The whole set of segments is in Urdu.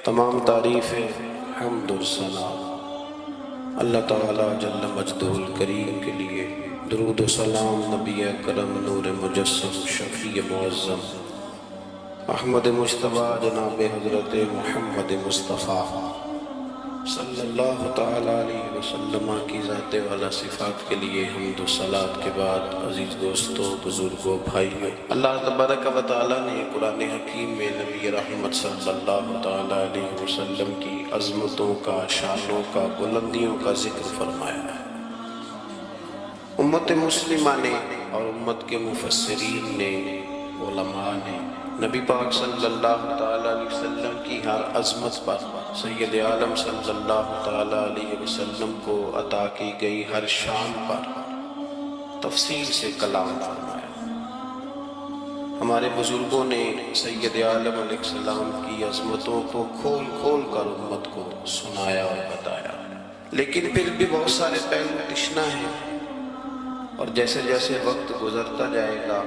تمام تعریفیں حمد و ثنا اللہ تعالیٰ جل مجدہ الکریم کے لیے، درود و سلام نبی کرم نور مجسم شفیع معظم احمد مجتبیٰ جناب حضرت محمد مصطفیٰ صلی اللہ تعالیٰ علیہ وسلم کی ذات والا صفات کے لیے حمد و صلات کے بعد، عزیز دوستوں، بزرگوں، بھائیوں، اللہ تبارک و تعالیٰ نے قرآن حکیم میں نبی رحمت صلی اللہ تعالیٰ علیہ وسلم کی عظمتوں کا، شانوں کا، بلندیوں کا ذکر فرمایا ہے۔ امت مسلمہ نے اور امت کے مفسرین نے، علماء نے نبی پاک صلی اللہ تعالیٰ علیہ وسلم کی ہر عظمت پر، سید عالم صلی اللہ تعالیٰ علیہ وسلم کو عطا کی گئی ہر شان پر تفصیل سے کلام فرمایا۔ ہمارے بزرگوں نے سید عالم علیہ السلام کی عظمتوں کو کھول کھول کر امت کو سنایا اور بتایا، لیکن پھر بھی بہت سارے پہلو تشنا ہیں، اور جیسے جیسے وقت گزرتا جائے گا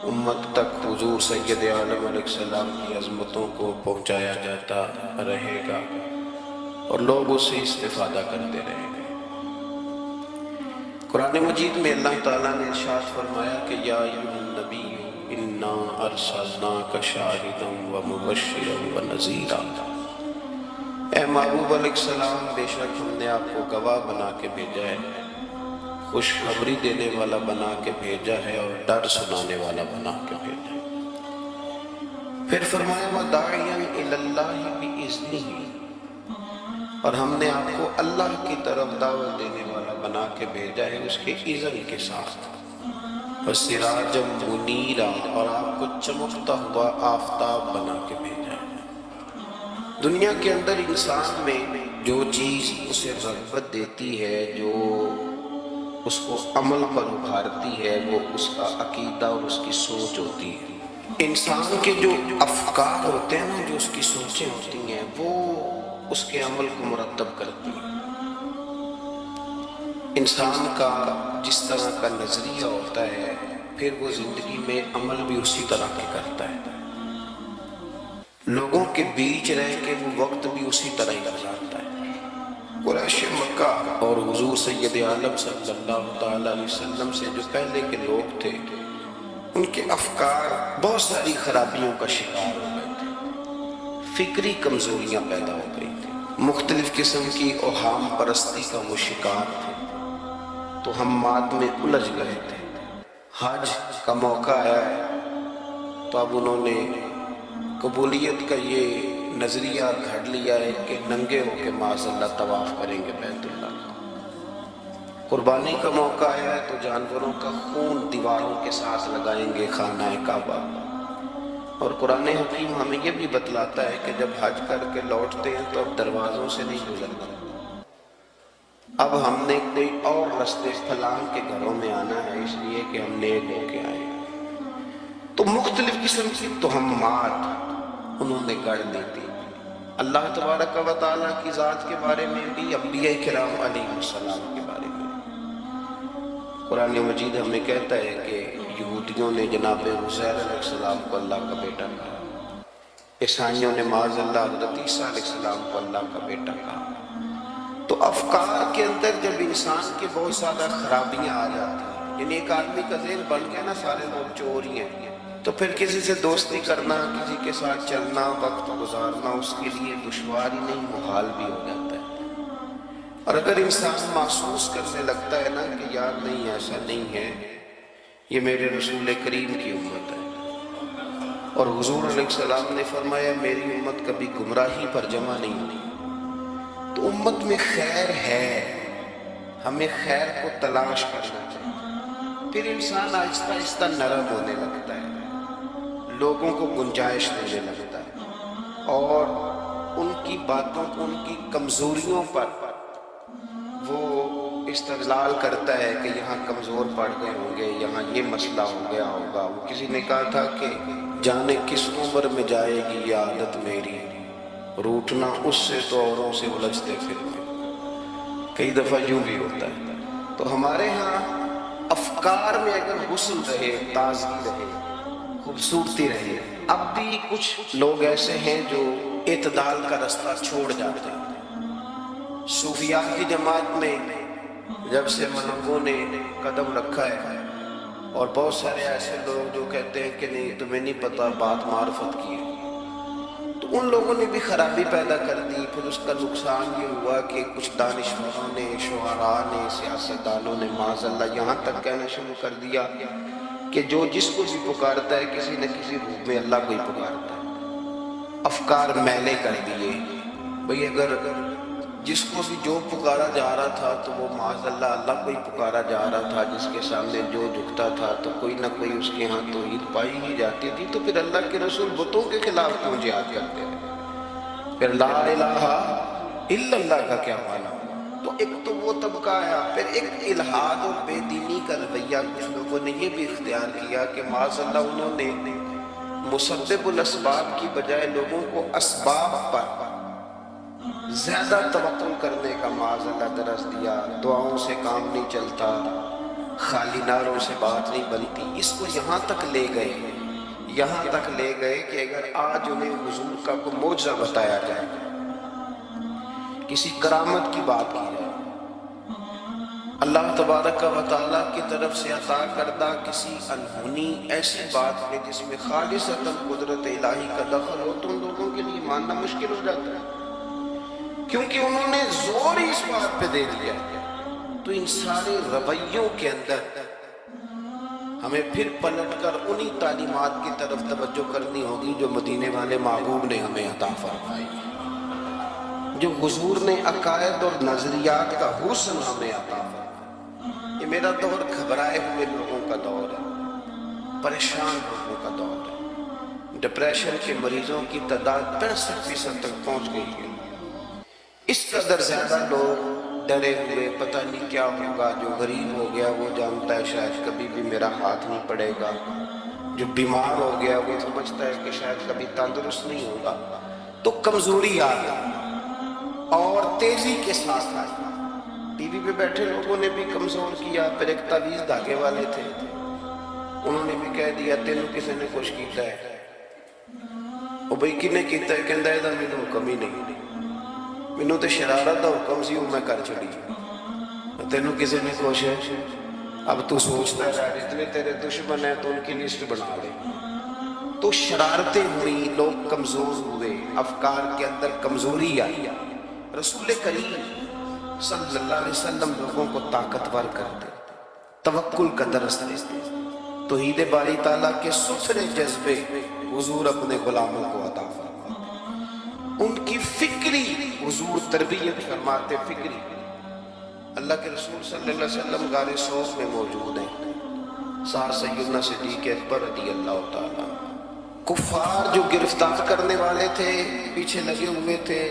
امت تک حضور سید عالم علیہ السلام کی عظمتوں کو پہنچایا جاتا رہے گا اور لوگ اس سے استفادہ کرتے رہیں گے۔ قرآن مجید میں اللہ تعالیٰ نے ارشاد فرمایا کہ یا ایھا النبی انا ارسلناک شاہدا ومبشرا ونذیرا، اے محبوب علیہ السلام، بے شک ہم نے آپ کو گواہ بنا کے بھیجا ہے، خوشخبری دینے والا بنا کے بھیجا ہے، اور ڈر سنانے والا بنا کے بھیجا ہے۔ پھر فرمایا وَدَاعِيًا إِلَى اللَّهِ بِإِذْنِهِ، اور ہم نے آپ کو اللہ کی طرف دعوت دینے والا بنا کے بھیجا ہے اس کے اذن کے ساتھ، وَسِرَاجًا مُنِيرًا، اور آپ کو چمکتا ہوا آفتاب بنا کے بھیجا ہے۔ دنیا کے اندر انسان میں جو چیز اسے رغبت دیتی ہے، جو اس کو عمل پر ابھارتی ہے، وہ اس کا عقیدہ اور اس کی سوچ ہوتی ہے۔ انسان کے جو افکار ہوتے ہیں نا، جو اس کی سوچیں ہوتی ہیں، وہ اس کے عمل کو مرتب کرتی ہیں۔ انسان کا جس طرح کا نظریہ ہوتا ہے، پھر وہ زندگی میں عمل بھی اسی طرح کے کرتا ہے۔ لوگوں کے بیچ رہ کے وہ وقت بھی اسی طرح ہی گزارتا ہے۔ قریش مکہ اور حضور سید عالم صلی اللہ تعالیٰ علیہ وسلم سے جو پہلے کے لوگ تھے، ان کے افکار بہت ساری خرابیوں کا شکار ہو گئے تھے، فکری کمزوریاں پیدا ہو گئی تھی، مختلف قسم کی اوہام پرستی کا وہ شکار تھے، تو ہمات میں الجھ گئے تھے۔ حج کا موقع آیا ہے تو اب انہوں نے قبولیت کا یہ نظریہ گھڑ لیا ہے کہ ننگے ہو کے معاذ اللہ طواف کریں گے بیت اللہ کا۔ قربانی کا موقع آیا ہے تو جانوروں کا خون دیواروں کے ساتھ لگائیں گے خانہ کعبہ، اور قرآن حکیم ہمیں یہ بھی بتلاتا ہے کہ جب حج کر کے لوٹتے ہیں تو اب دروازوں سے نہیں گزرنا، اب ہم نے کوئی اور رستے فلاں کے گھروں میں آنا ہے، اس لیے کہ ہم نیک ہو کے آئے۔ تو مختلف قسم کی توہمات انہوں نے گڑھ دی تھی، اللہ تبارک و تعالیٰ کی ذات کے بارے میں بھی، انبیاء کرام علیہ السلام کے بارے میں۔ قرآن مجید ہمیں کہتا ہے کہ یہودیوں نے جناب عزیر علیہ السلام کو اللہ کا بیٹا کہا، عیسائیوں نے معاذ اللہ حضرت عیسیٰ علیہ السلام کو اللہ کا بیٹا کہا۔ تو افکار کے اندر جب انسان کے بہت زیادہ خرابیاں آ جاتی ہیں، یعنی ایک آدمی کا ذہن بن گیا نا سارے لوگ چور ہی ہیں، تو پھر کسی سے دوستی کرنا، کسی کے ساتھ چلنا، وقت گزارنا اس کے لیے دشوار ہی نہیں، محال بھی ہو جاتا ہے۔ اور اگر انسان محسوس کرنے لگتا ہے نا کہ یار نہیں، ایسا نہیں ہے، یہ میرے رسول کریم کی امت ہے، اور حضور علیہ السلام نے فرمایا میری امت کبھی گمراہی پر جمع نہیں ہوئی، تو امت میں خیر ہے، ہمیں خیر کو تلاش کرنا چاہیے۔ پھر انسان آہستہ آہستہ نرم ہونے لگتا ہے، لوگوں کو گنجائش دینے لگتا ہے، اور ان کی باتوں کو، ان کی کمزوریوں پر وہ استدلال کرتا ہے کہ یہاں کمزور پڑ گئے ہوں گے، یہاں یہ مسئلہ ہو گیا ہوگا۔ وہ کسی نے کہا تھا کہ جانے کس عمر میں جائے گی یہ عادت میری، روٹنا اس سے تو اوروں سے الجھتے پھرتے۔ کئی دفعہ یوں بھی ہوتا ہے۔ تو ہمارے ہاں افکار میں اگر حسن رہے، تازگی رہے، خوبصورتی رہے، اب بھی کچھ لوگ ایسے ہیں جو اعتدال کا رستہ چھوڑ جاتے ہیں۔ صوفیاء کی جماعت میں جب سے ملنگوں نے قدم رکھا ہے، اور بہت سارے ایسے لوگ جو کہتے ہیں کہ نہیں تمہیں نہیں پتا بات معرفت کی ہے، تو ان لوگوں نے بھی خرابی پیدا کر دی۔ پھر اس کا نقصان یہ ہوا کہ کچھ دانشوروں نے، شعراء نے، سیاستدانوں نے معاذ اللہ یہاں تک کہنا شروع کر دیا کہ جو جس کو بھی پکارتا ہے کسی نہ کسی روپ میں اللہ کو ہی پکارتا ہے۔ افکار میلے کر دیے بھئی، اگر جس کو بھی جو پکارا جا رہا تھا تو وہ معاذ اللہ اللہ کو ہی پکارا جا رہا تھا، جس کے سامنے جو جھکتا تھا تو کوئی نہ کوئی اس کے ہاں توحید پائی ہی جاتی تھی۔ تو پھر اللہ کے رسول بتوں کے خلاف کیوں جہاد کرتے ہیں؟ پھر لا الہ الا اللہ کا کیا معنی؟ تو ایک تو وہ طبقہ آیا، پھر ایک الہاد اور بے دینی کا رویہ کچھ لوگوں نے یہ بھی اختیار کیا کہ معاذ اللہ انہوں نے مسبب الاسباب کی بجائے لوگوں کو اسباب پر زیادہ توقع کرنے کا معاذ اللہ درس دیا۔ دعاؤں سے کام نہیں چلتا، خالی نعروں سے بات نہیں بنتی۔ اس کو یہاں تک لے گئے کہ اگر آج انہیں حضور کا کوئی معجزہ بتایا جائے، کسی کرامت کی بات کی جائے، اللہ تبارک و تعالیٰ کی طرف سے عطا کردہ کسی انہونی ایسی بات ہے جس میں خالصتاً قدرت الہی کا دخل ہو، تو ان لوگوں کے لیے ماننا مشکل ہو جاتا ہے، کیونکہ انہوں نے زور ہی اس بات پہ دے دیا۔ تو ان سارے رویوں کے اندر ہمیں پھر پلٹ کر انہی تعلیمات کی طرف توجہ کرنی ہوگی جو مدینے والے محبوب نے ہمیں عطا فرمائی، جو حضور نے عقائد اور نظریات کا حسن ہمیں عطا فرمایا۔ یہ میرا دور گھبرائے ہوئے لوگوں کا دور ہے، پریشان لوگوں کا دور ہے۔ ڈپریشن کے مریضوں کی تعداد 65% تک پہنچ گئی ہے۔ اس قدر زیادہ لوگ ڈرے ہوئے، پتہ نہیں کیا ہوگا۔ جو غریب ہو گیا وہ جانتا ہے شاید کبھی بھی میرا ہاتھ نہیں پڑے گا، جو بیمار ہو گیا وہ سمجھتا ہے کہ شاید کبھی تندرست نہیں ہوگا۔ تو کمزوری آ گئی اور تیزی کے ساتھ آئی۔ ٹی وی پہ بیٹھے لوگوں نے بھی کمزور کیا۔ پھر ایک تعویذ دھاگے والے تھے، انہوں نے بھی کہہ دیا تینوں کسی نے کچھ کیتا ہے۔ وہ بھئی کنے کیتا ہے؟ کہندہ ہے دا مینوں حکم ہی نہیں، مینوں تے شرارت دا حکم سی میں کر چھڑی، تینوں کسی نے کوشش۔ اب تو سوچتا ہے جتنے تیرے دشمن ہیں تو ان کی لسٹ بنا لے۔ تو شرارتیں ہوئی، لوگ کمزور ہوئے، افکار کے اندر کمزوری آئی۔ رسول کریم صلی اللہ علیہ وسلم لوگوں کو طاقتور کرتے، توکل کا درس دیتے، توحید باری تعالیٰ کے سفرے جذبے حضور اپنے غلاموں کو عطا فرماتے، ان کی فکری حضور تربیت فرماتے، فکری۔ اللہ کے رسول صلی اللہ علیہ وسلم غار صوف میں موجود ہیں، ساتھ سیدنا صدیق اکبر رضی اللہ تعالیٰ۔ کفار جو گرفتار کرنے والے تھے، پیچھے لگے ہوئے تھے،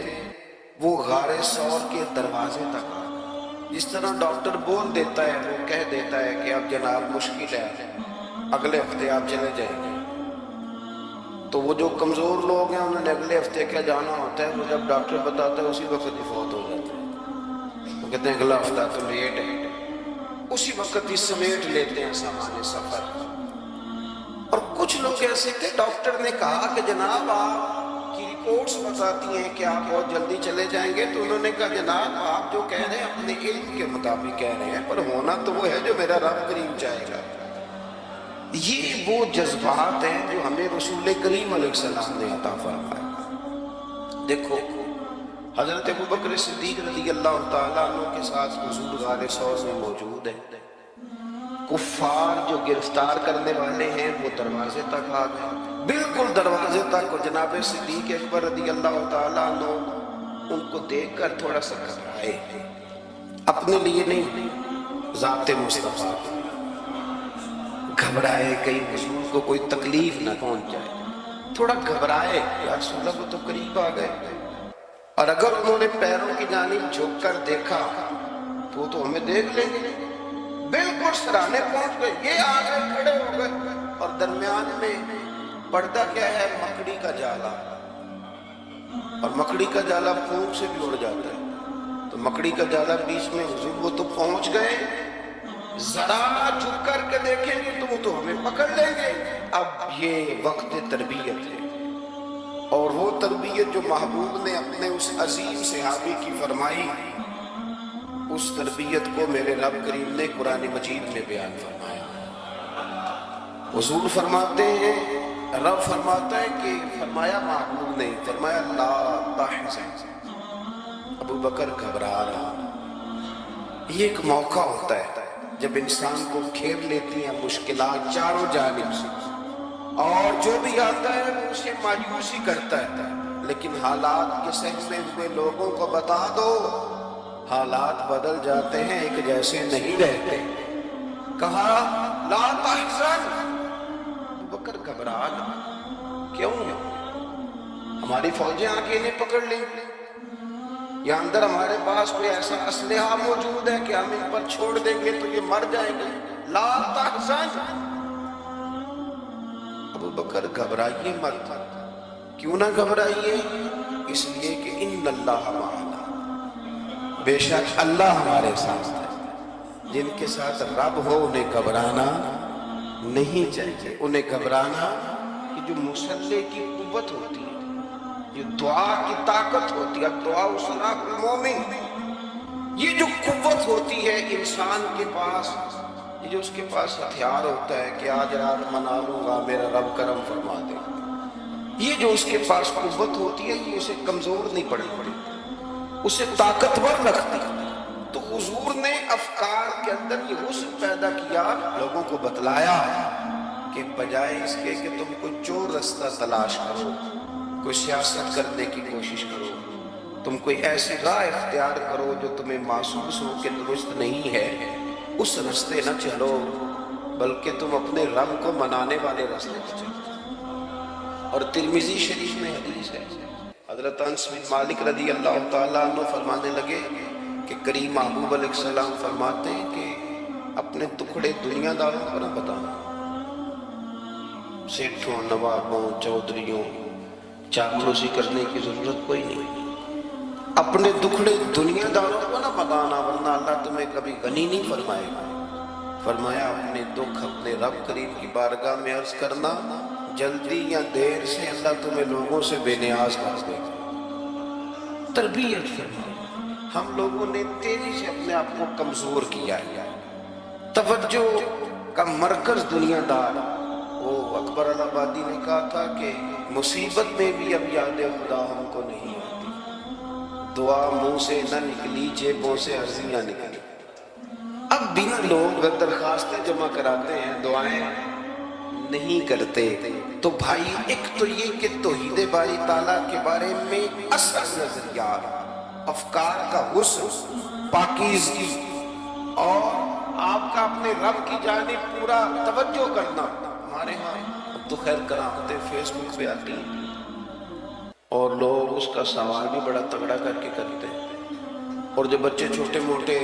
وہ غار صوف کے دروازے تک آ گئے۔ جس طرح ڈاکٹر بول دیتا ہے، وہ کہہ دیتا ہے کہ اب جناب مشکل ہے، اگلے ہفتے آپ چلے جائیں گے، تو وہ جو کمزور لوگ ہیں انہوں نے اگلے ہفتے کیا جانا ہوتا ہے، وہ جب ڈاکٹر بتاتا ہے اسی وقت ہی فوت ہو جاتا ہے۔ وہ کہتے ہیں اگلا ہفتہ تو لیٹ ہے، اسی وقت ہی سمیٹ لیتے ہیں سامان سفر۔ اور کچھ لوگ ایسے تھے، ڈاکٹر نے کہا کہ جناب آپ کی رپورٹس بتاتی ہیں کہ آپ بہت جلدی چلے جائیں گے، تو انہوں نے کہا جناب آپ جو کہہ رہے ہیں اپنے علم کے مطابق کہہ رہے ہیں، پر ہونا تو وہ ہے جو میرا رب کریم چاہے گا۔ یہ وہ جذبات ہیں جو ہمیں رسول کریم علیہ السلام نے عطا فرمایا۔ دیکھو حضرت ابوبکر صدیق رضی اللہ تعالیٰ عنہ کے ساتھ حضور غار صوف میں موجود ہیں۔ کفار جو گرفتار کرنے والے ہیں وہ دروازے تک آ گئے، بالکل دروازے تک۔ اور جناب صدیق اکبر رضی اللہ تعالیٰ عنہ ان کو دیکھ کر تھوڑا سا گھبرائے، اپنے لیے نہیں، ذات مصطفیٰ گھبرائے، کہیں حضور کو کوئی تکلیف نہ پہنچ جائے، تھوڑا گھبرائے۔ یا رسول اللہ وہ تو قریب آ گئے، اور اگر انہوں نے پیروں کی جانب جھک کر دیکھا تو ہمیں دیکھ لیں گے۔ بالکل سرانے پہنچ گئے، یہ آ گئے، کھڑے ہو گئے، اور درمیان میں پردہ کیا ہے؟ مکڑی کا جالا، اور مکڑی کا جالا پھونک سے بھی اڑ جاتا ہے، تو مکڑی کا جالا بیچ میں، حضور وہ تو پہنچ گئے، ذرا جھک کر کے دیکھیں گے تو وہ تو ہمیں پکڑ لیں گے۔ اب یہ وقت تربیت ہے، اور وہ تربیت جو محبوب نے اپنے اس عظیم صحابی کی فرمائی، اس تربیت کو میرے رب کریم نے قرآن مجید میں بیان فرمایا۔ حضور فرماتے ہیں، رب فرماتا ہے کہ فرمایا محبوب نے، فرمایا لا تحزن، ابو بکر گھبرا رہا۔ یہ ایک موقع ہوتا ہے جب انسان کو گھیر لیتی ہیں مشکلات چاروں جانب سے، اور جو بھی آتا ہے وہ اسے مایوس ہی کرتا ہے، لیکن حالات کے سہمے ہوئے لوگوں کو بتا دو، حالات بدل جاتے ہیں، ایک جیسے نہیں رہتے۔ کہا لا تحزن، ابو بکر گھبرا گیا۔ کیوں؟ ہماری فوجیں آگے انہیں پکڑ لیں، یا اندر ہمارے پاس کوئی ایسا اسلحہ موجود ہے کہ ہم ان پر چھوڑ دیں گے تو یہ مر جائیں گے۔ لا تحزن، ابو بکر گھبرائیے مت۔ کیوں نہ گھبرائیے؟ اس لیے کہ ان اللہ معنا، بے شک اللہ ہمارے ساتھ ہے۔ جن کے ساتھ رب ہو انہیں گھبرانا نہیں چاہیے۔ انہیں گھبرانا کہ جو مسلح کی قوت ہوتی ہے، یہ دعا کی طاقت ہوتی ہے، دعا سلاح المومن، یہ جو قوت ہوتی ہے انسان کے پاس، یہ جو اس کے پاس ہتھیار ہوتا ہے کہ آج رات منا لوں گا میرا رب کرم فرما دے، یہ جو اس کے پاس قوت ہوتی ہے یہ اسے کمزور نہیں پڑتی، اسے طاقتور رکھتی۔ تو حضور نے افکار کے اندر یہ حسن پیدا کیا، لوگوں کو بتلایا کہ بجائے اس کے کہ تم کوئی چور رستہ تلاش کرو، کوئی سیاست کرنے کی کوشش کرو، تم کوئی ایسی راہ اختیار کرو جو تمہیں محسوس ہو کہ درست نہیں ہے، اس رستے نہ چلو، بلکہ تم اپنے رب کو منانے والے رستے پہ چلو۔ اور ترمذی شریف میں حدیث ہے، حضرت انس بن مالک رضی اللہ تعالیٰ عنہ فرمانے لگے کہ کریم محبوب علیہ السلام فرماتے ہیں کہ اپنے ٹکڑے دنیا داروں کو نہ بتانا، سیٹھوں، نوابوں، چودھریوں، چاپلوسی کرنے کی ضرورت کوئی نہیں، اپنے دکھڑے دنیا داروں کو نہ بتانا ورنہ اللہ تمہیں کبھی غنی نہیں فرمائے گا۔ فرمایا اپنے دکھ اپنے رب کریم کی بارگاہ میں عرض کرنا، جلدی یا دیر سے اللہ تمہیں لوگوں سے بے نیاز کر دے گا۔ تربیت فرمایا۔ ہم لوگوں نے تیزی سے اپنے آپ کو کمزور کیا ہے، توجہ کا مرکز دنیا دار۔ وہ اکبر الآبادی نے کہا تھا کہ مصیبت میں بھی اب یاد خدا ہم کو نہیں آتی، دعا منہ سے نہ نکلی، جیبوں سے عرضی نہ نکلی۔ اب بھی لوگ درخواستیں جمع کراتے ہیں، دعائیں نہیں کرتے۔ تو بھائی ایک تو یہ کہ توحید باری تعالیٰ کے بارے میں اصل نظریات، افکار کا حسن، پاکیزگی، اور آپ کا اپنے رب کی جانب پورا توجہ کرنا۔ ہمارے ہاں اب تو خیر کرامتیں فیس بک پہ آتی ہیں اور لوگ اس کا سوال بھی بڑا تگڑا کر کے کرتے ہیں، اور جو بچے چھوٹے موٹے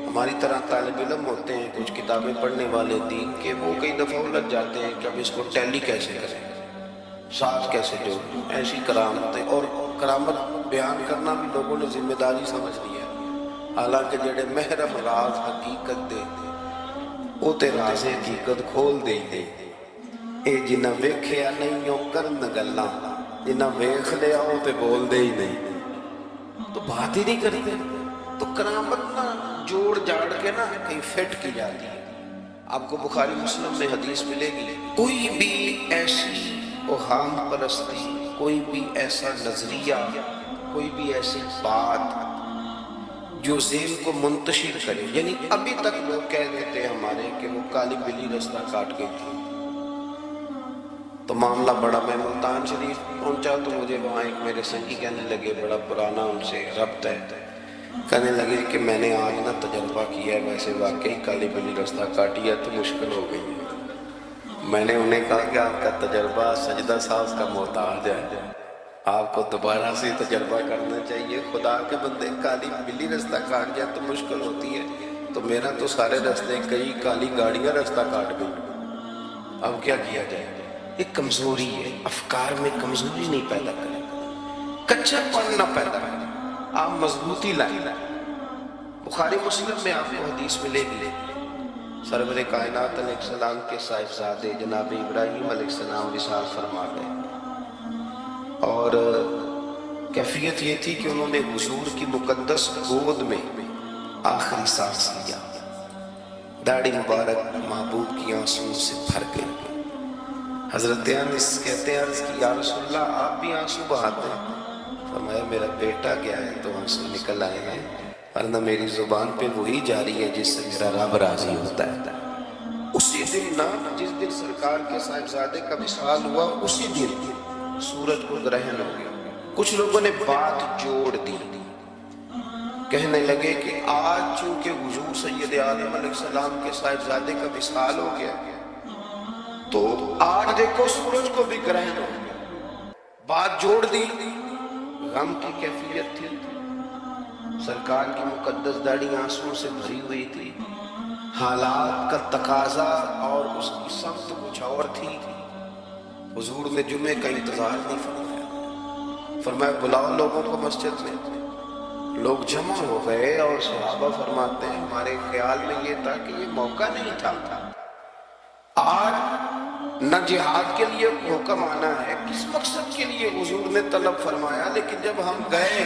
ہماری طرح طالب علم ہوتے ہیں، کچھ کتابیں پڑھنے والے دین کے، وہ کئی دفعہ الجھ جاتے ہیں کہ اب اس کو ٹیلی کیسے کریں، ساتھ کیسے جوڑیں۔ ایسی کرامتیں اور کرامت بیان کرنا بھی لوگوں نے ذمہ داری سمجھ لیا، حالانکہ جڑے محرم راز حقیقت دے وہ تے راز حقیقت کھول دے دے۔ اے جنہ ویکھیا نہیں او کرن گلاں، جنہ ویکھ لیا او تے بول دے ہی نہیں، تو بات ہی نہیں کرتے۔ تو کرامت نہ جوڑ جاڑ کے نا کہیں فٹ کی جاتی ہے۔ آپ کو بخاری مسلم میں حدیث ملے گی، کوئی بھی ایسی اوہام پرستی، کوئی بھی ایسا نظریہ، کوئی بھی ایسی بات جو ذہن کو منتشر کرے، یعنی ابھی تک لوگ کہہ دیتے ہیں ہمارے کہ وہ کالی بلی رستہ کاٹ گئی تھی، تو معاملہ بڑا، میں ملتان شریف پہنچا تو مجھے وہاں ایک میرے سنگی کہنے لگے، بڑا پرانا ان سے ربط ہے، کہنے لگے کہ میں نے آج نہ تجربہ کیا ہے، ویسے واقعی کالی بلی رستہ کاٹی ہے تو مشکل ہو گئی ہے۔ میں نے انہیں کہا کہ آپ کا تجربہ سجدہ ساز کا محتاج ہے، آپ کو دوبارہ سے تجربہ کرنا چاہیے۔ خدا کے بندے، کالی بلی رستہ کاٹ جائے تو مشکل ہوتی ہے، تو میرا تو سارے رستے، کئی کالی گاڑیاں رستہ کاٹ گئی، اب کیا کیا جائے؟ یہ کمزوری ہے، افکار میں کمزوری نہیں پیدا کریں، کچا پن نہ پیدا کریں، آپ مضبوطی لائیں۔ بخاری مسلم میں آپ کو حدیث ملے گی، سرور کائنات علیہ السلام کے صاحبزادے جناب ابراہیم علیہ السلام وصال فرما گئے، اور کیفیت یہ تھی کہ انہوں نے حضور کی مقدس گود میں آخری سانس لیا، داڑھی مبارک محبوب کی آنسو سے بھر گئی۔ حضرت انس کہتے ہیں عرض کی یا رسول اللہ آپ بھی آنسو بہاتے ہیں؟ فرمایا میرا بیٹا گیا ہے تو آنسو نکل آئے ہیں، ورنہ میری زبان پہ وہی جاری ہے جس سے میرا رب راضی ہوتا ہے۔ اسی دن نہ جس دن سرکار کے صاحبزادے کا وصال ہوا اسی دن سورج کو گرہن ہو گیا۔ کچھ لوگوں نے بات جوڑ دی، کہنے لگے کہ آج چونکہ حضور سید عالم علیہ السلام کے صاحبزادے کا وصال ہو گیا تو آج دیکھو سورج کو بھی گرہن ہو گیا۔ بات جوڑ دی، غم کی کیفیت تھی، سرکار کی مقدس داڑھی آنسوں سے بھری ہوئی تھی، حالات کا تقاضا اور اس کی سمت کچھ اور تھی۔ حضور نے جمعے کا انتظار نہیں فرمایا، فرمایا بلاؤ لوگوں کو مسجد میں۔ لوگ جمع ہو گئے اور صحابہ فرماتے ہیں ہمارے خیال میں یہ تھا کہ یہ موقع نہیں تھا، آج نہ جہاد کے لیے حکم آنا ہے، کس مقصد کے لیے حضور نے طلب فرمایا، لیکن جب ہم گئے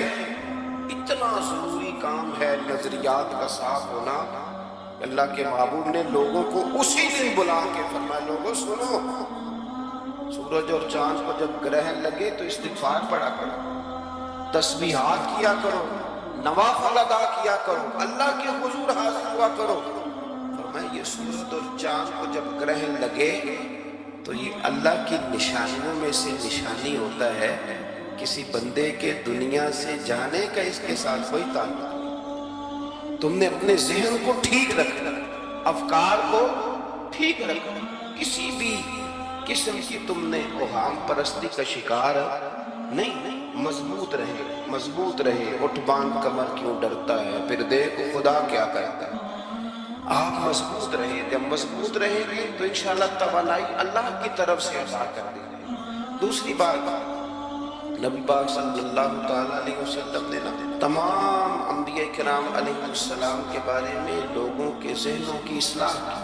اتنا ضروری کام ہے نظریات کا صاف ہونا، اللہ کے محبوب نے لوگوں کو اسی دن بلا کے فرمایا لوگوں سنو، سورج اور چاند کو جب گرہن لگے تو استغفار پڑھا کرو، تسبیحات کیا کرو، نوافل ادا کیا کرو، اللہ کے حضور حاضر ہوا کرو۔ فرمایا یہ سورج اور چاند کو جب گرہن لگے تو یہ اللہ کی نشانیوں میں سے نشانی ہوتا ہے، کسی بندے کے دنیا سے جانے کا اس کے ساتھ کوئی تعلق نہیں۔ تم نے اپنے ذہن کو ٹھیک رکھنا، افکار کو ٹھیک رکھنا، کسی بھی قسم کی تم نے اوہام پرستی کا شکار نہیں، مضبوط رہے، مضبوط رہے، اٹھ باندھ کمر کیوں ڈرتا ہے، پھر دیکھو خدا کیا کرتا ہے۔ آپ مضبوط رہے، جب مضبوط رہیں گے تو انشاءاللہ توانائی اللہ کی طرف سے عطا کر دی جائے گی۔ دوسری بات، نبی پاک صلی اللہ تعالیٰ علیہ وسلم نے تمام انبیاء کرام علیہ السلام کے بارے میں لوگوں کے ذہنوں کی اصلاح کی۔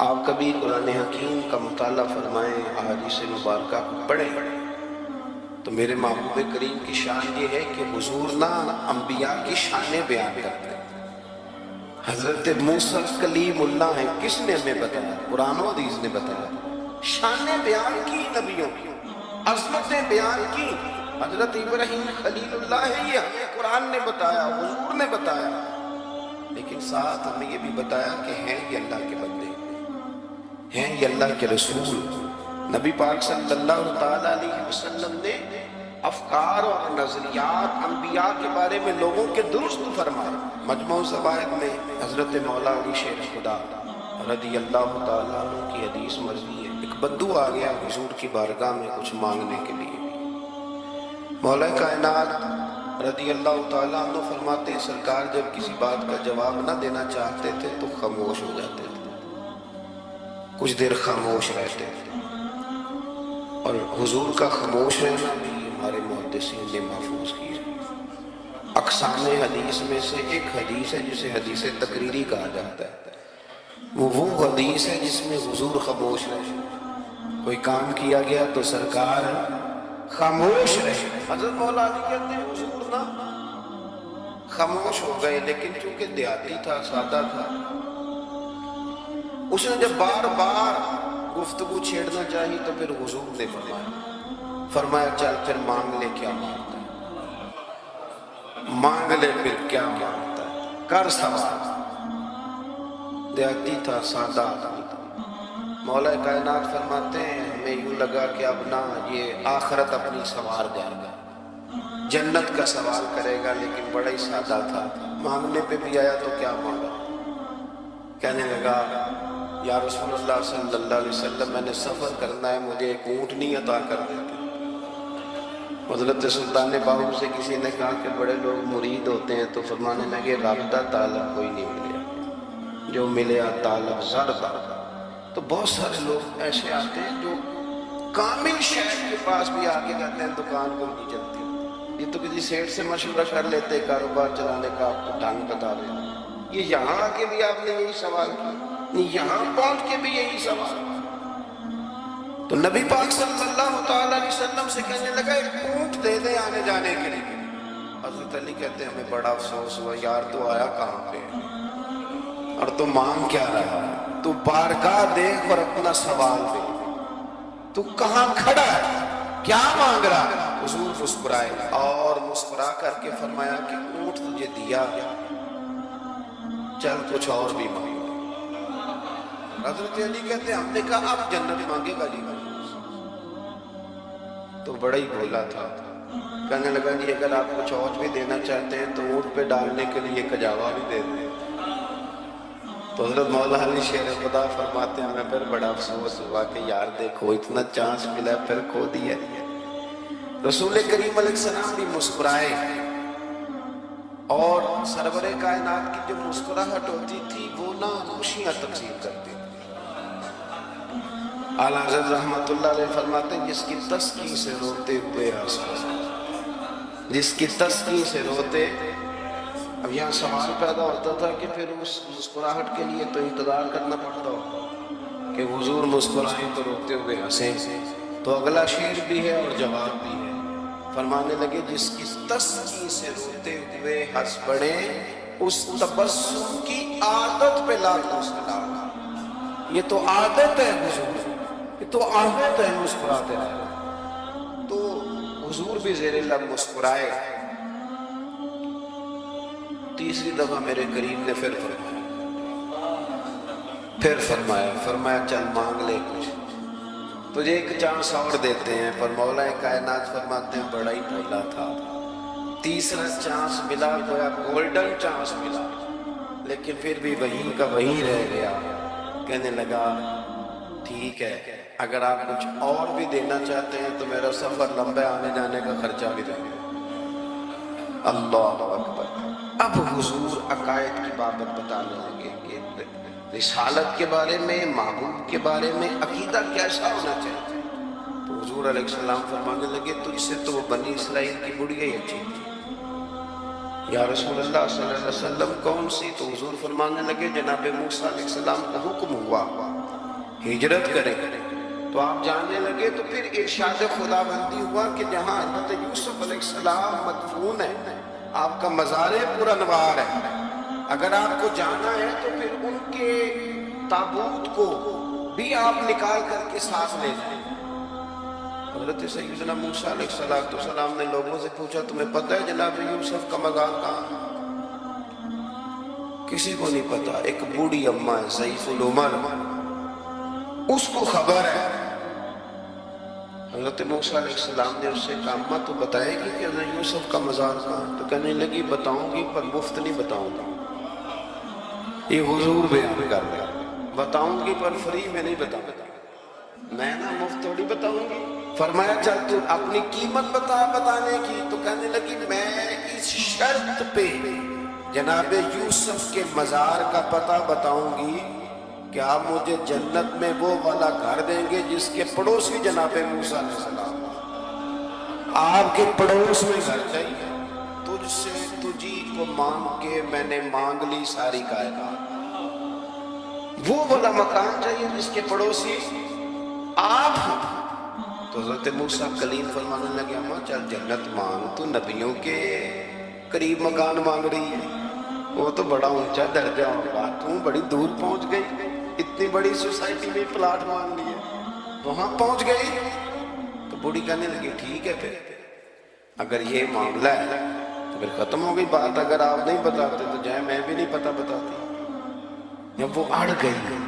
آپ کبھی قرآن حکیم کا مطالعہ فرمائیں، احادیث مبارکہ پڑھیں تو میرے محبوب کریم کی شان یہ ہے کہ حضور نہ انبیاء کی شانیں بیان کرتے ہیں۔ حضرت موسیٰ کلیم اللہ ہیں، کس نے ہمیں بتایا؟ قرآن و حدیث نے بتایا۔ شانیں بیان کی نبیوں کی، عظمتیں بیان کی۔ حضرت ابراہیم خلیل اللہ ہے، یہ ہمیں قرآن نے بتایا، حضور نے بتایا، لیکن ساتھ ہمیں یہ بھی بتایا کہ ہیں یہ اللہ کے بندے، ہیں یہ اللہ کے رسول۔ نبی پاک صلی اللہ تعالیٰ علیہ وسلم نے افکار اور نظریات انبیاء کے بارے میں لوگوں کے درست فرمائے۔ مجموع الزوائد میں حضرت مولا علی شیر خدا رضی اللہ تعالیٰ عنہ کی حدیث مرضی ہے، ایک بدو آ گیا حضور کی بارگاہ میں کچھ مانگنے کے لیے۔ مولا کائنات رضی اللہ تعالیٰ عنہ فرماتے ہیں سرکار جب کسی بات کا جواب نہ دینا چاہتے تھے تو خاموش ہو جاتے تھے، کچھ دیر خاموش رہتے تھے، اور حضور کا خاموش رہنا بھی ہمارے محدثین نے محفوظ کی ہے۔ اقسام حدیث میں سے ایک حدیث ہے جسے حدیث تقریری کہا جاتا ہے، وہ حدیث ہے جس میں حضور خاموش رہے، کوئی کام کیا گیا تو سرکار خاموش رہے۔ حضرت مولا علی کہتے ہیں حضور نہ خاموش ہو گئے، لیکن چونکہ دیہاتی تھا، سادہ تھا، اس نے جب بار بار گفتگو چھیڑنا چاہی تو پھر حضور نے فرمایا چل پھر مانگ لے کیا مانگتا ہے، مانگ لے پھر کیا مانگتا ہے، کر سوال۔ دیہاتی تھا، سادہ آدمی تھا۔ مولا کائنات فرماتے ہیں ہمیں یوں لگا کہ اب نہ یہ آخرت اپنی سوار جائے گا، جنت کا سوال کرے گا، لیکن بڑا ہی سادہ تھا۔ مانگنے پہ بھی آیا تو کیا مانگا، کہنے لگا یا رسول اللہ صلی اللہ علیہ وسلم میں نے سفر کرنا ہے، مجھے ایک اونٹنی عطا کر دیتے۔ حضرت سلطان باہو سے کسی نے کہا کہ بڑے لوگ مرید ہوتے ہیں تو فرمانے لگے رابطہ تعلق کوئی نہیں ملے، جو ملے تعلق زر تھا۔ تو بہت سارے لوگ ایسے آتے ہیں جو کامل شہر کے پاس بھی آگے جاتے ہیں، دکان کو نہیں چلتی، یہ تو کسی سیٹ سے مشورہ کر لیتے کاروبار چلانے کا، آپ کو ڈھنگ بتا رہے ہیں۔ یہ یہاں آ کے بھی آپ نے یہی سوال کیا، یہاں پہنچ کے بھی یہی سوال، تو نبی پاک صلی اللہ تعالیٰ علیہ وسلم سے کہنے لگا ایک اونٹ دے دے آنے جانے کے لیے. حضرت علی کہتے ہیں ہمیں بڑا افسوس ہوا یار تو آیا کہاں پہ اور تو مانگ کیا رہا ہے؟ تو بارگاہ دیکھ اور اپنا سوال دے. تو کہاں کھڑا ہے؟ کیا مانگ رہا ہے؟ حضور مسکرائے اور مسکرا کر کے فرمایا کہ اونٹ تجھے دیا چل کچھ اور بھی مانگ. حضرت علی کہتے ہیں ہم نے کہا آپ جنت مانگے گا جی. تو بڑا ہی بھولا تھا. کہنے لگا جی اگر آپ کچھ اور بھی دینا چاہتے ہیں تو اونٹ پہ ڈالنے کے لیے کجاوا بھی دے دیں. تو حضرت مولا علی شیر خدا فرماتے ہیں ہمیں پھر بڑا افسوس ہوا کہ یار دیکھو اتنا چانس ملا پھر کھو دیا. رسول کریم علیہ السلام بھی مسکرائے اور سرور کائنات کی جو مسکراہٹ ہوتی تھی وہ نہ خوشیاں تقسیم کرتی. اعلیٰ حضرت رحمت اللہ علیہ فرماتے ہیں جس کی تسکین سے روتے ہوئے ہنستے، جس کی تسکین سے روتے. اب یہاں سوال پیدا ہوتا تھا کہ پھر اس مسکراہٹ کے لیے تو انتظار کرنا پڑتا ہوتا کہ حضور مسکرائیں تو روتے ہوئے ہنسیں. تو اگلا شعر بھی ہے اور جواب بھی ہے. فرمانے لگے جس کی تسکین سے روتے ہوئے ہنس پڑے اس تبسم کی عادت پہ لاکھوں سلام. یہ تو عادت ہے حضور، یہ تو عادت ہے مسکراتے رہے. تو حضور بھی زیر لب مسکرائے. تیسری دفعہ میرے قریب نے پھر فرمایا چل مانگ لے کچھ، تجھے ایک چانس اور دیتے ہیں. پر مولا کائنات فرماتے ہیں بڑا ہی بھولا تھا. تیسرا چانس ملا گویا گولڈن چانس ملا، لیکن پھر بھی وہیں کا وہیں رہ گیا. کہنے لگا ٹھیک ہے اگر آپ کچھ اور بھی دینا چاہتے ہیں تو میرا سفر لمبا آنے جانے کا خرچہ بھی دیں گے. اللہ اکبر. اب حضور عقائد کی بابت بتانے لگے کہ رسالت کے بارے میں، محبوب کے بارے میں عقیدہ کیسا ہونا چاہیے. تو حضور علیہ السلام فرمانے لگے تجھ سے تو وہ بنی اسرائیل کی بڑھیا ہی اچھی تھی. یا رسول اللہ صلی اللہ علیہ وسلم کون سی؟ تو حضور فرمانے لگے جناب موسیٰ علیہ السلام کا حکم ہوا ہجرت کریں. تو آپ جاننے لگے تو پھر ارشاد خدا بندی ہوا کہ جہاں حضرت یوسف علیہ السلام مدفون ہے آپ کا مزار پرانوار ہے. اگر آپ کو جانا ہے تو پھر ان کے تابوت کو بھی آپ نکال کر کے ساتھ لے جائیں. حضرت سیدنا موسیٰ علیہ السلام نے لوگوں سے پوچھا تمہیں پتہ ہے جناب یوسف کا مزار کہاں ہے؟ کسی کو نہیں پتا. ایک بوڑھی اماں ہے سیف العمر، اس کو خبر ہے. حضرت موسیٰ علیہ السلام نے اس سے کہا اماں تو بتائے گی کہ حضرت یوسف کا مزار کہاں؟ تو کہنے لگی بتاؤں گی پر مفت نہیں بتاؤں گا. یہ حضور بیان کر رہا ہے بتاؤں گی پر فری میں نہیں بتاؤں گا. میں نا مفت تھوڑی بتاؤں گی. فرمایا چل تو اپنی قیمت بتا بتانے کی. تو کہنے لگی میں اس شرط پہ جناب یوسف کے مزار کا پتہ بتاؤں گی کہ آپ مجھے جنت میں وہ والا گھر دیں گے جس کے پڑوسی جناب موسیٰ علیہ السلام. آپ کے پڑوس میں گھر چاہیے. تجھ سے تجھی کو مانگ کے میں نے مانگ لی ساری کائنات. وہ والا مکان چاہیے جس کے پڑوسی آپ. تو حضرت موسیٰ کلیم فرمانے لگے اماں چل جنت مانگ، تو نبیوں کے قریب مکان مانگ رہی ہے. وہ تو بڑا اونچا درجہ ہوگا، تو بڑی دور پہنچ گئی. اتنی بڑی سوسائٹی میں پلاٹ مانگ لیے، وہاں پہنچ گئی. تو بوڑھی کہنے لگی ٹھیک ہے پھر اگر یہ معاملہ ہے تو پھر ختم ہو گئی بات. اگر آپ نہیں بتاتے تو جائے میں بھی نہیں پتہ بتاتی. جب وہ اڑ گئی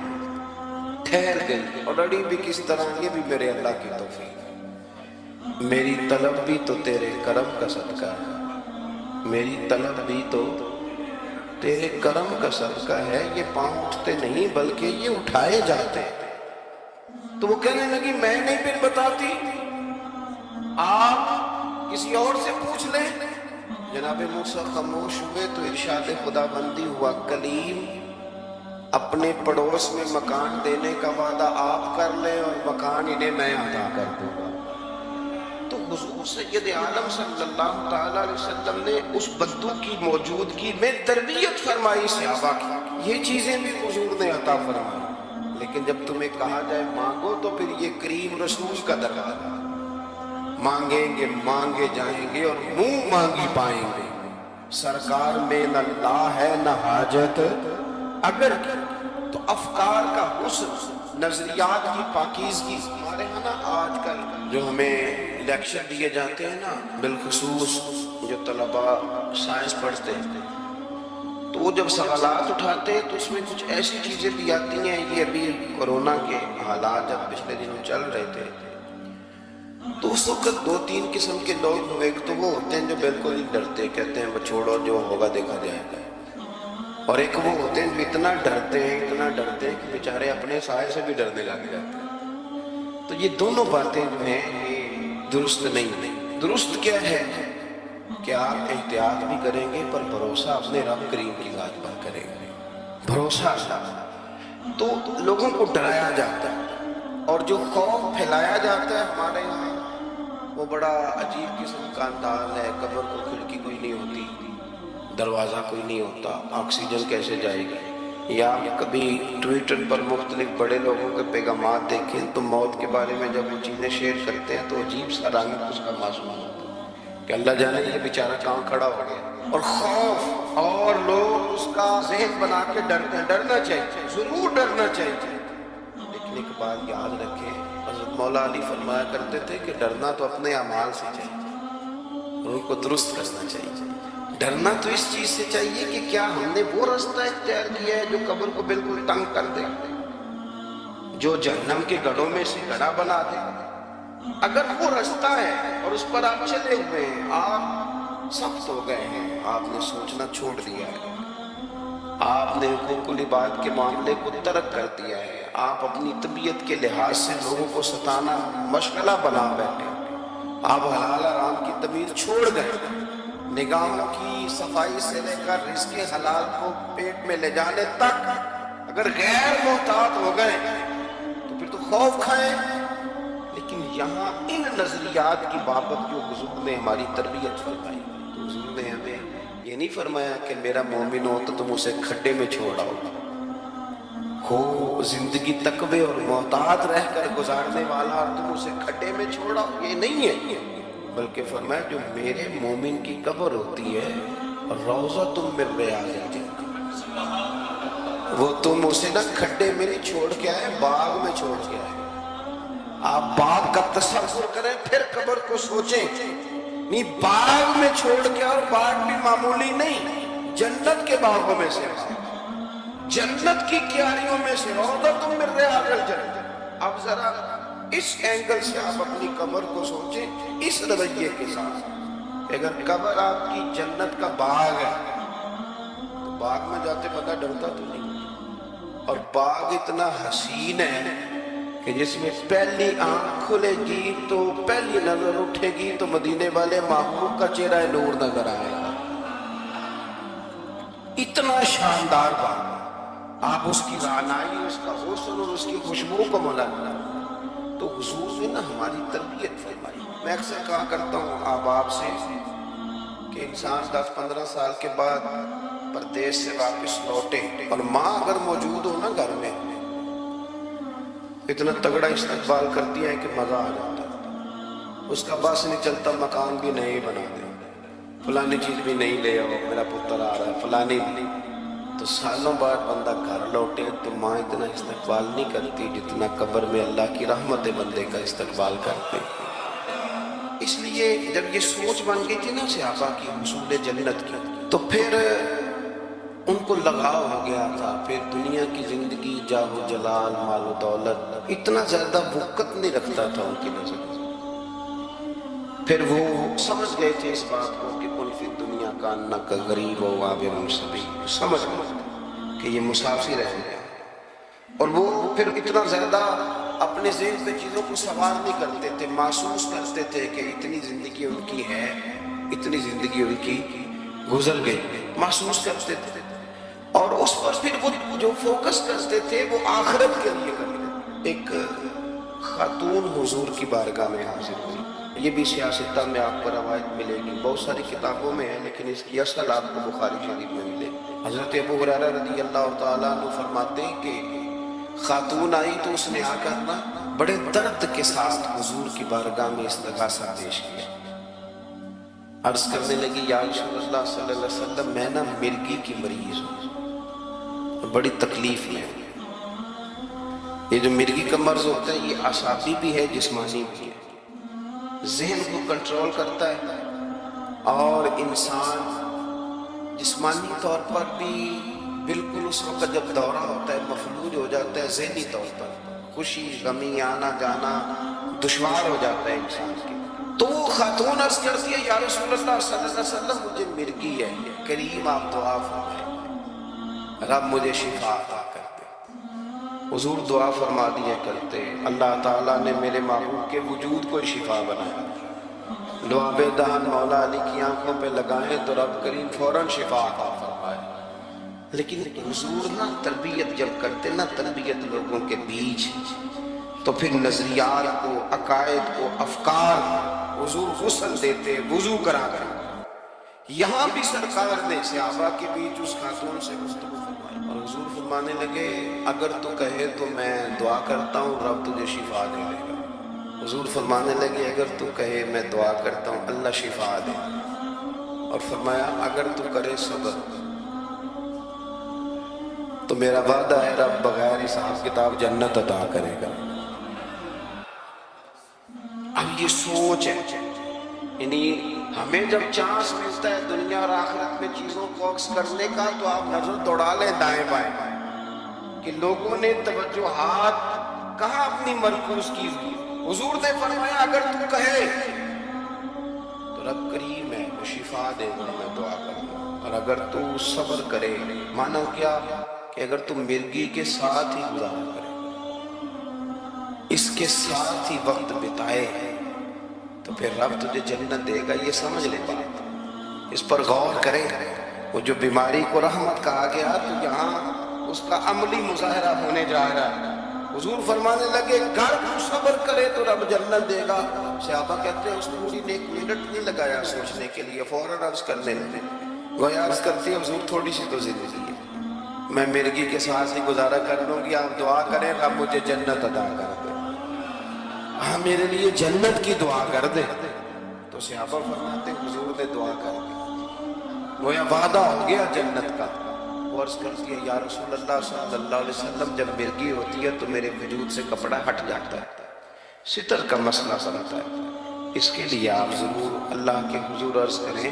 ٹھہر گئی اور اڑی بھی کس طرح، یہ بھی میرے اللہ کی توفیق. میری طلب بھی تو تیرے کرم کا صدقہ ہے، میری طلب بھی تو تیرے کرم کا صدقہ ہے. یہ پاؤں اٹھتے نہیں بلکہ یہ اٹھائے جاتے ہیں. تو وہ کہنے لگی میں نہیں پھر بتاتی، آپ کسی اور سے پوچھ لیں. جناب موسیٰ خاموش ہوئے تو ارشاد خدا بندی ہوا کلیم اپنے پڑوس میں مکان دینے کا وعدہ آپ کر لیں اور مکان انہیں میں عطا کر دوں گا. تو حضور سید عالم صلی اللہ تعالیٰ علیہ وسلم نے اس بدو کی موجودگی میں تربیت فرمائی صحابہ کی. یہ چیزیں بھی حضور نے عطا فرمائی. لیکن جب تمہیں کہا جائے مانگو تو پھر یہ کریم رسول کا دروازہ، مانگیں گے مانگے جائیں گے اور منہ مانگی پائیں گے۔ سرکار میں نہ لا ہے نہ حاجت اگر کی، تو افکار کا حسن، نظریات کی پاکیزگی۔ ہمارے ہاں نا آج کل جو ہمیں لیکچر دیے جاتے ہیں نا، بالخصوص جو طلباء سائنس پڑھتے ہیں، تو وہ جب سوالات اٹھاتے ہیں تو اس میں کچھ ایسی چیزیں بھی آتی ہیں۔ یہ ابھی کورونا کے حالات جب پچھلے دنوں چل رہے تھے تو اس وقت دو تین قسم کے لوگ ہوئے۔ ایک تو وہ ہوتے ہیں جو بالکل ہی ڈرتے، کہتے ہیں وہ چھوڑو جو ہوگا دیکھا جائے گا، اور ایک وہ ہوتے ہیں جو اتنا ڈرتے ہیں کہ بیچارے اپنے سائے سے بھی ڈرنے لگ جاتے ہیں۔ تو یہ دونوں باتیں جو ہیں یہ درست نہیں۔ درست کیا ہے کہ آپ احتیاط بھی کریں گے پر بھروسہ اپنے رب کریم کی ذات پر کریں گے، بھروسہ اللہ۔ تو لوگوں کو ڈرایا جاتا ہے اور جو خوف پھیلایا جاتا ہے ہمارے یہاں، وہ بڑا عجیب قسم کا انداز ہے۔ قبر کو کھڑکی کوئی نہیں ہوتی، دروازہ کوئی نہیں ہوتا، آکسیجن کیسے جائے گی؟ یا کبھی ٹویٹر پر مختلف بڑے لوگوں کے پیغامات دیکھیں تو موت کے بارے میں جب وہ چیزیں شیئر کرتے ہیں تو عجیب سا رنگ اس کا معصوم ہوتا ہے کہ اللہ جانے یہ بیچارہ کہاں کھڑا ہو گیا، اور خوف، اور لوگ اس کا ذہن بنا کے ڈرتے ہیں۔ ڈرنا چاہیے، ضرور ڈرنا چاہیے، لیکن ایک بات یاد رکھیں، حضرت مولا علی فرمایا کرتے تھے کہ ڈرنا تو اپنے اعمال سے چاہیے اور ان کو درست کرنا چاہیے۔ ڈرنا تو اس چیز سے چاہیے کہ کیا ہم نے وہ رستہ اختیار کیا ہے جو قبر کو بالکل تنگ کر دے، جو جہنم کے گڑھوں میں سے گڑھا بنا دے؟ اگر وہ رستہ ہے اور اس پر آپ چلے ہوئے ہیں، آپ سخت ہو گئے ہیں، آپ نے سوچنا چھوڑ دیا ہے، آپ نے حقوق العباد کے معاملے کو ترک کر دیا ہے، آپ اپنی طبیعت کے لحاظ سے لوگوں کو ستانا مشغلہ بنا بیٹھے، آپ حلال حرام کی تمیز چھوڑ گئے، نگاہوں کی صفائی سے لے کر رزق حلال کو پیٹ میں لے جانے تک اگر غیر محتاط ہو گئے تو پھر تو خوف کھائیں۔ لیکن یہاں ان نظریات کی بابت جو حضور نے ہماری تربیت فرمائی، تو حضور نے ہمیں یہ نہیں فرمایا کہ میرا مومن ہو تو تم اسے کھڈے میں چھوڑ آؤ، ہو زندگی تقوی اور محتاط رہ کر گزارنے والا اور تم اسے کھڈے میں چھوڑ آؤ، یہ نہیں ہے۔ بلکہ فرمایا جو میرے مومن کی قبر ہوتی ہے روضۃ من ریاض الجنہ، وہ تم اسے نہ کھڈے میں نہیں چھوڑ کے آئے، باغ میں چھوڑ کے آئے۔ آپ باغ کا تصور کریں پھر قبر کو سوچیں، نہیں باغ میں چھوڑ کے، اور باغ بھی معمولی نہیں، جنت کے باغوں میں سے، جنت کی کیاریوں میں سے، روضۃ من ریاض الجنہ۔ اب ذرا اس اینگل سے آپ اپنی قبر کو سوچیں، اس رویے کے ساتھ۔ اگر قبر آپ کی جنت کا باغ ہے تو باغ میں جاتے بندہ ڈرتا تو نہیں، اور باغ اتنا حسین ہے کہ جس میں پہلی آنکھ کھلے گی تو پہلی نظر اٹھے گی تو مدینے والے محبوب کا چہرہ نور نظر آئے گا، اتنا شاندار باغ۔ آپ اس کی رعنائی، اس کا حسن اور اس کی خوشبو کو ملانا، تو حضور نے نا ہماری تربیت فرمائی۔ میں اکثر کہا کرتا ہوں آپ سے کہ انسان 10-15 سال کے بعد پردیس سے واپس لوٹے اور ماں اگر موجود ہو نا گھر میں، اتنا تگڑا استقبال کرتی ہے کہ مزہ آ جاتا ہے، اس کا بس نہیں چلتا، مکان بھی نہیں بنا دے، فلانی چیز بھی نہیں لے آؤ، میرا پتر آ رہا ہے فلانی نہیں۔ تو سالوں بعد بندہ گھر لوٹے تو ماں اتنا استقبال نہیں کرتی جتنا قبر میں اللہ کی رحمت بندے کا استقبال کرتے۔ اس لیے جب یہ سوچ بن گئی تھی نا صحابہ کی حصول جنت کی، تو پھر ان کو لگاؤ ہو گیا تھا، پھر دنیا کی زندگی، جاہ و جلال، مال و دولت اتنا زیادہ وقت نہیں رکھتا تھا ان کی نظر۔ پھر وہ سمجھ گئے تھے اس بات کو کہ کن فی دنیا کا انک غریب و عابر سبیل، سمجھ گئے کہ یہ مسافر ہے، اور وہ پھر اتنا زیادہ اپنے ذہن پہ چیزوں کو سوار نہیں کرتے تھے، محسوس کرتے تھے کہ اتنی زندگی ان کی ہے، اتنی زندگی ان کی گزر گئی، محسوس کرتے تھے، اور اس پر پھر وہ جو فوکس کرتے تھے وہ آخرت کے لیے کرتے۔ ایک خاتون حضور کی بارگاہ میں حاضر ہوئی، یہ بھی سیاستہ میں آپ کو روایت ملے گی، بہت ساری کتابوں میں ہے لیکن اس کی اصل آپ کو بخاری شریف میں ملے۔ حضرت ابو ہریرہ رضی اللہ تعالیٰ عنہ فرماتے ہیں کہ خاتون آئی تو اس نے آ کر نا بڑے درد کے ساتھ حضور کی بارگاہ میں استغاثہ پیش کیا. عرض کرنے لگی یا رسول اللہ صلی اللہ علیہ وسلم میں نا مرگی کی مریض ہوں، بڑی تکلیف میں ہوں. یہ جو مرگی کا مرض ہوتا ہے یہ اعصابی بھی ہے جسمانی بھی ہے، ذہن کو کنٹرول کرتا ہے اور انسان جسمانی طور پر بھی بالکل اس وقت جب دورہ ہوتا ہے مفلوج ہو جاتا ہے، ذہنی طور پر خوشی غمی آنا جانا دشوار ہو جاتا ہے انسان کے. تو وہ خاتون عرض کرتی ہے یا رسول اللہ صلی اللہ علیہ وسلم مجھے مرگی ہے، کریم آپ دعا فرمائیں رب مجھے شفا عطا کر دے. حضور دعا فرما دیا کرتے، اللہ تعالیٰ نے میرے محبوب کے وجود کو شفا بنایا. لعاب دہن مولا علی کی آنکھوں پہ لگائیں تو رب کریم فوراً شفا عطا فرمائے. لیکن حضور نا تربیت جب کرتے نا تربیت لوگوں کے بیچ، تو پھر نظریات کو عقائد کو افکار حضور غسل دیتے وضو کرا کر. یہاں بھی سرکار نے صحابہ کے بیچ اس خاتون سے گفتگو فرمائی اور حضور فرمانے لگے اگر تو کہے تو میں دعا کرتا ہوں رب تجھے شفا دے دے گا. حضور فرمانے لگے اگر تو کہے میں دعا کرتا ہوں اللہ شفا دے. اور فرمایا اگر تو کرے صبر تو میرا وعدہ ہے رب بغیر حساب کتاب جنت عطا کرے گا. اب یہ سوچ ہے، یعنی ہمیں جب چانس ملتا ہے دنیا اور آخرت میں چیزوں کو عکس کرنے کا تو آپ نظر دوڑا لیں دائیں بائیں کہ لوگوں نے توجہات کہاں اپنی مرکوز کی. حضور نے فرمایا اگر تو کہے تو رب کریم ہے وہ شفا دے گا میں دعا کروں. اور اگر تو صبر کرے مانو کیا کہ اگر تم مرگی کے ساتھ ہی گزارا کرے اس کے ساتھ ہی وقت بتائے تو پھر رب تجھے جنت دے گا. یہ سمجھ لے بات، اس پر غور کریں. وہ جو بیماری کو رحمت کہا گیا تو یہاں اس کا عملی مظاہرہ ہونے جا رہا ہے. حضور فرمانے لگے گر تو صبر کرے تو رب جنت دے گا. صحابہ کہتے ہیں اس پوری نے ایک منٹ نہیں لگایا سوچنے کے لیے، فوراً عرض کرنے لگے. گویا عرض کرتی ہے حضور تھوڑی سی تو زندگی ہے، میں مرگی کے ساتھ ہی گزارا کر لوں گی، آپ دعا کریں رب مجھے جنت عطا کر دے، ہاں میرے لیے جنت کی دعا کر دے. تو صحابہ فرماتے حضور نے دعا کر دی، گویا وعدہ ہو گیا جنت کا. وہ عرض کرتی ہے یا رسول اللہ صلی اللہ علیہ وسلم جب مرگی ہوتی ہے تو میرے وجود سے کپڑا ہٹ جاتا ہے، ستر کا مسئلہ بنتا ہے، اس کے لیے آپ ضرور اللہ کے حضور عرض کریں.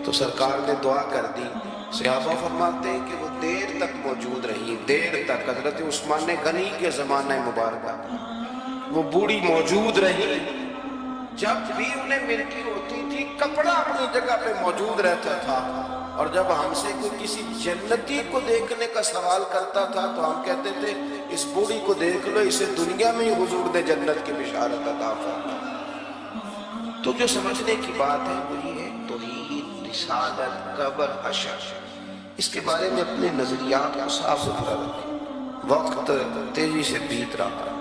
تو سرکار نے دعا کر دی. صحابہ فرماتے ہیں کہ وہ دیر تک موجود رہی، دیر تک. حضرت عثمان غنی کے زمانہ مبارکہ وہ بوڑھی موجود رہی. جب بھی انہیں مرگی ہوتی تھی کپڑا اپنی جگہ پہ موجود رہتا تھا، اور جب ہم سے کوئی کسی جنتی کو دیکھنے کا سوال کرتا تھا تو ہم کہتے تھے اس بوڑھی کو دیکھ لو، اسے دنیا میں ہی حضور نے جنت کی بشارت عطا فرمائی. تو جو سمجھنے کی بات ہے وہی ہے توحید، رسالت، قبر، حشر. اس کے بارے میں اپنے نظریات کو صاف ستھرا رکھیں. وقت تیزی سے بیت رہا ہے،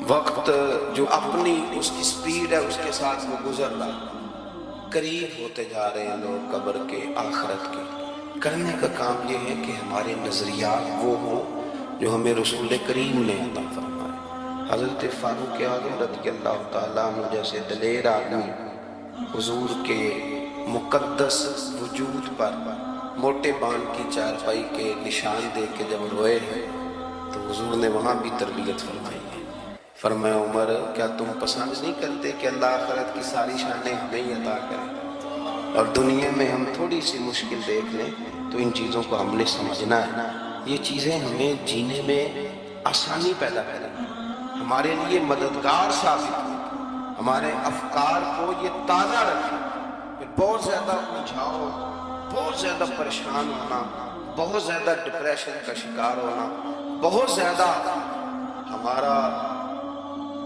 وقت جو اپنی اس کی سپیڈ ہے اس کے ساتھ وہ گزر رہا ہے. قریب ہوتے جا رہے ہیں لوگ قبر کے، آخرت کے. کرنے کا کام یہ ہے کہ ہمارے نظریات وہ ہوں جو ہمیں رسول کریم نے عطا فرمائے. حضرت فاروق اعظم رضی اللہ تعالیٰ عنہ جیسے دلیر آدمی حضور کے مقدس وجود پر موٹے بان کی چارپائی کے نشان دے کے جب روئے ہیں تو حضور نے وہاں بھی تربیت فرمائی ہے. فرمایا عمر کیا تم پسند نہیں کرتے کہ اللہ آخرت کی ساری شانیں ہمیں ہی عطا کرے، اور دنیا میں ہم تھوڑی سی مشکل دیکھ لیں تو ان چیزوں کو ہم نے سمجھنا ہے. یہ چیزیں ہمیں جینے میں آسانی پیدا کریں، ہمارے لیے مددگار ثابت ہوں، ہمارے افکار کو یہ تازہ رکھیں. پھر بہت زیادہ الجھاؤ، بہت زیادہ پریشان ہونا، بہت زیادہ ڈپریشن کا شکار ہونا، بہت زیادہ ہمارا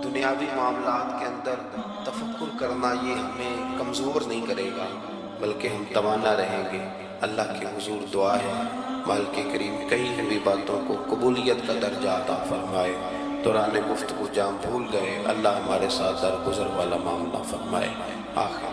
دنیاوی معاملات کے اندر تفکر کرنا یہ ہمیں کمزور نہیں کرے گا بلکہ ہم توانا رہیں گے. اللہ کے حضور دعا ہے مالک کریم کئی بھی باتوں کو قبولیت کا درجہ عطا فرمائے. دوران گفتگو جہاں بھول گئے اللہ ہمارے ساتھ درگزر والا معاملہ فرمائے. آخر